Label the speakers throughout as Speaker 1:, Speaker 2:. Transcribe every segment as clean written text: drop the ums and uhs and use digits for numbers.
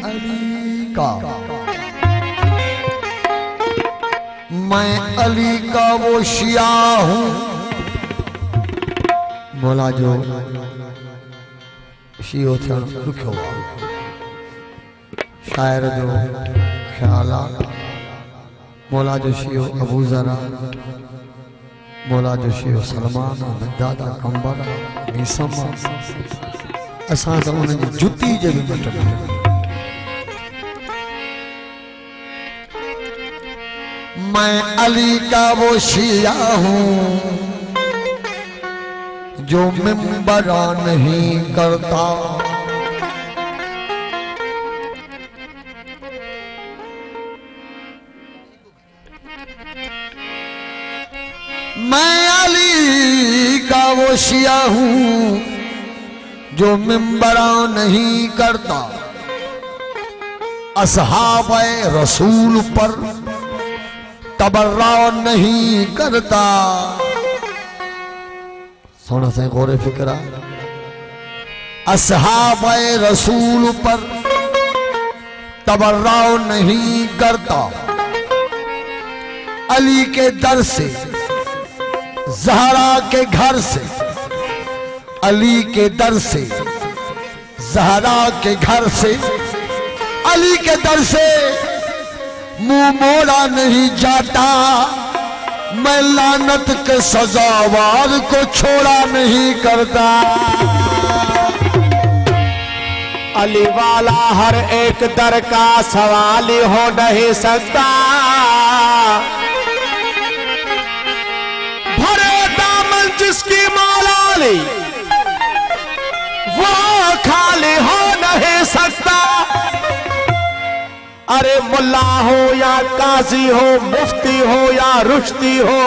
Speaker 1: अली का, मैं अली का वो शिया हूँ। मौला जो शियो थियण ॾुखियो आहे, शायर जो ख्याल आहे। मौला जो शियो अबू ज़र, मौला जो शियो सलमान, मिक़दाद, कंबर, मीसम, असां त उन जी जुती जे बि मट में। मैं अली का वो शिया हूँ जो मिंबरा नहीं करता, मैं अली का वो शिया हूँ जो मिंबरा नहीं करता, असहाबे रसूल पर तबर्रा नहीं करता। सोना से गौरे फिक्रा, असहाबे रसूल पर तबर्रा नहीं करता, अली के दर से, ज़हरा के घर से, अली के दर से, ज़हरा के घर से, अली के दर से मुंह मोड़ा नहीं जाता, मैं लानत के सजावार को छोड़ा नहीं करता।
Speaker 2: अली वाला हर एक दर का सवाल हो नहीं सकता, भरे दामन जिसकी मौला अली वो खाली हो नहीं सकता। अरे मुल्ला हो या काजी हो, मुफ्ती हो या रुश्ती हो,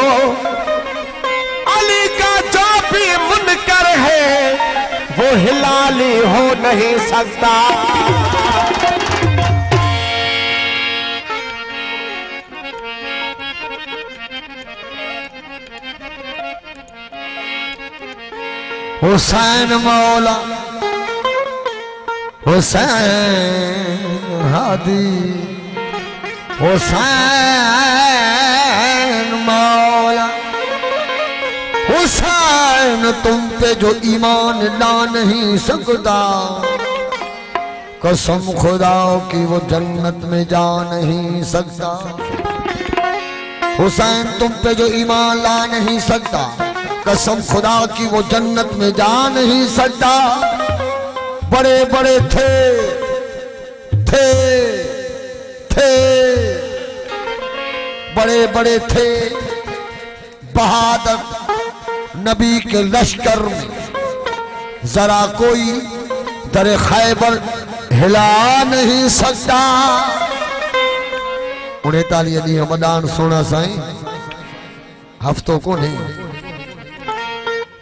Speaker 2: अली का जो भी मुनकर है वो हिलाली हो नहीं सकता।
Speaker 1: हुसैन मौला, हुसैन हादी, हुसैन मौला, हुसैन तुम पे जो ईमान ला नहीं सकता, कसम खुदा की वो जन्नत में जा नहीं सकता। हुसैन तुम पे जो ईमान ला नहीं सकता, कसम खुदा की वो जन्नत में जा नहीं सकता। बड़े बड़े थे बड़े बड़े थे बहादुर नबी के लश्कर में, जरा कोई दर खैबर हिला नहीं सकता। 39 ॾींहं मदान सोना साईं, हफ्तो को नहीं,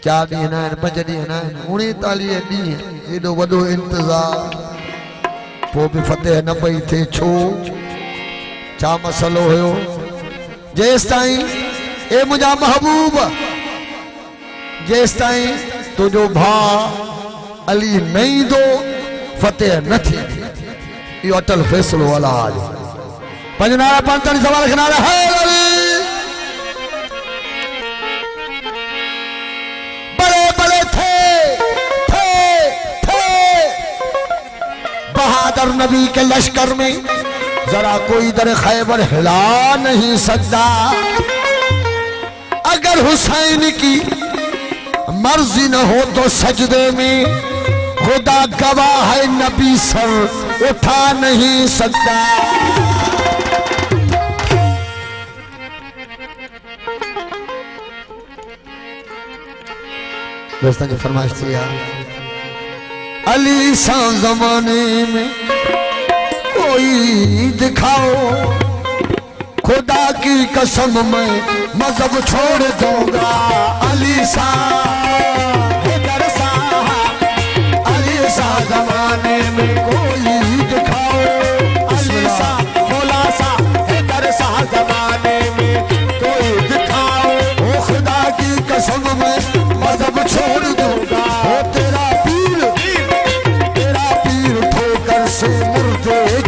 Speaker 1: 4 ॾींहं न आहिनि, 5 ॾींहं न आहिनि, 39 ॾींहं एॾो वॾो इंतज़ार, पोइ बि फतेह न पई थिए। छो? छा मसलो हुयो? जेसि ताईं ए मुंहिंजा महबूब, जेसि ताईं तुंहिंजो भाउ अली न ईंदो फतेह न थी। इहो अटल फ़ैसिलो अला आहे। पंज नारा 45 सवाल के नारा है अली। बड़े बड़े थे बहादुर नबी के लश्कर में, जरा कोई दर खैबर हिला नहीं सकता। अगर हुसैन की मर्जी न हो तो सजदे में खुदा गवाह है, नबी सर उठा नहीं सकता। दोस्तों की फरमाइश थी यार, अली सा जमाने में कोई दिखाओ, खुदा की कसम मैं मजहब छोड़ दूंगा। अली सा इधर सा, अली सा जमाने में कोई दिखाओ, अली सा मौला सा इधर सा जमाने में कोई दिखाओ। ओ खुदा की कसम मैं मजहब छोड़ दूंगा। ओ तेरा पीर ठोकर से मुर्दे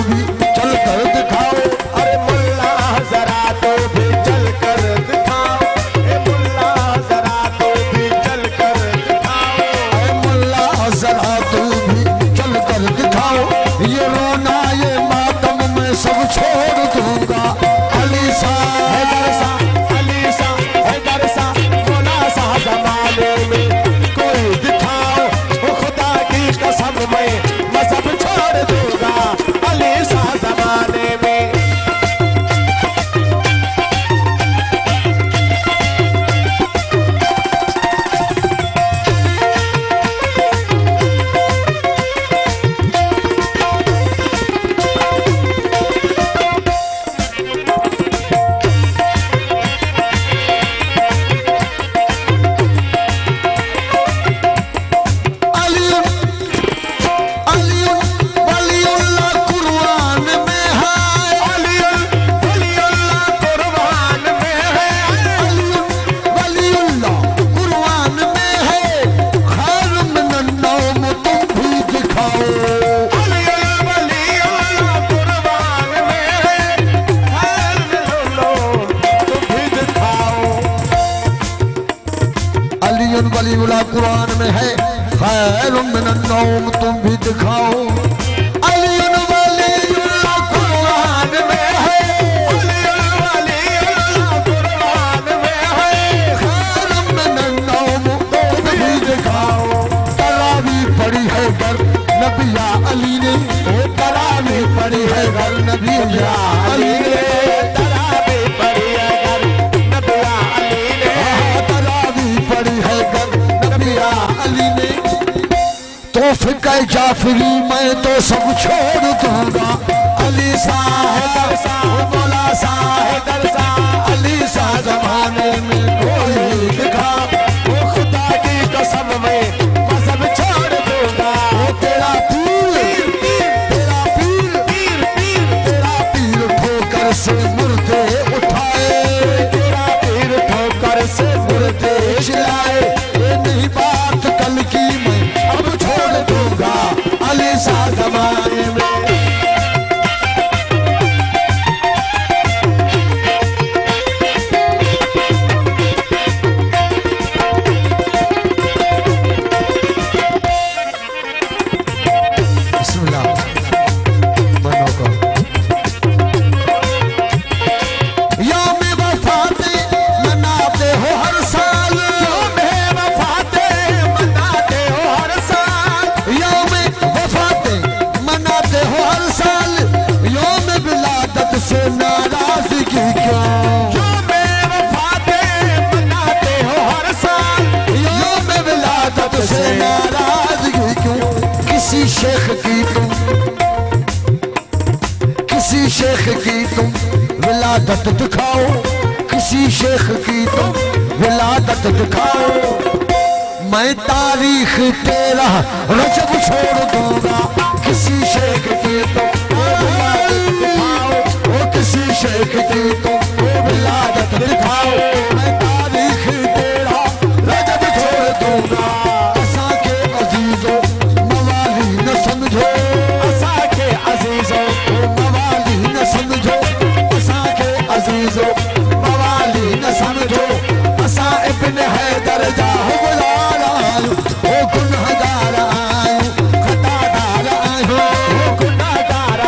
Speaker 1: भी चल कर दिखाओ।
Speaker 2: अरे मुल्ला जरा तो भी चल कर दिखाओ, ए मुल्ला जरा तो भी चल कर दिखाओ,
Speaker 1: अरे मुल्ला जरा तू भी चल कर दिखाओ। ये रोना ये मातम मैं सब छोड़ दूंगा। अली सा
Speaker 2: हैदर सा, अली सा, हैदर सा, मौला सा जमाने में कोई दिखाओ, वो खुदा की कसम मैं सब छोड़ दूंगा। अली सा जमाने में
Speaker 1: वलीउल्लाह कुरान में है, खैरुम मिनन नौम तुम भी दिखाओ। अलीउन वलीउल्लाह कुरान में है,
Speaker 2: वलीउल्लाह कुरान में है,
Speaker 1: खैरुम मिनन नौम तुम भी दिखाओ। तरावी पड़ी है घर नबिया अली ने, तरावी पड़ी है घर नबिया अली ने,
Speaker 2: तरावी पड़ी है घर नबिया अली ने,
Speaker 1: तरावी पड़ी है घर नबिया अली ने। तो फिक्र जाफरी मैं तो सब छोड़ दूंगा। अली सा हैदर सा, मौला सा हैदर सा, अली सा जमाने में कोई दिखा,
Speaker 2: वो खुदा की कसम मैं सब छोड़ दूंगा।
Speaker 1: वो तेरा पीर तेरा पीर तेरा पीर ठोकर से मुर्दे उठाए,
Speaker 2: तेरा पीर ठोकर से
Speaker 1: मुर्दे चिल्लाए। ये नहीं बात कल की मैं अब छोड़ दूंगा। अली सा जमाने में शेख की तुम, किसी शेख की तुम विलादत दिखाओ, किसी शेख की तुम विलादत दिखाओ। मैं तारीख तेरा रजब छोड़ दूंगा। किसी शेख की तुम विलादत दिखाओ, ओ किसी शेख की तुम विलादत दिखाओ। मैं तारीख तेरा रजब छोड़ दूंगा। मवाली न समझो असा इब्न हैदर जा हुबलार आयो, ओ गुनहगार आयो, खतादार आयो, ओ गुनहगार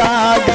Speaker 2: दाग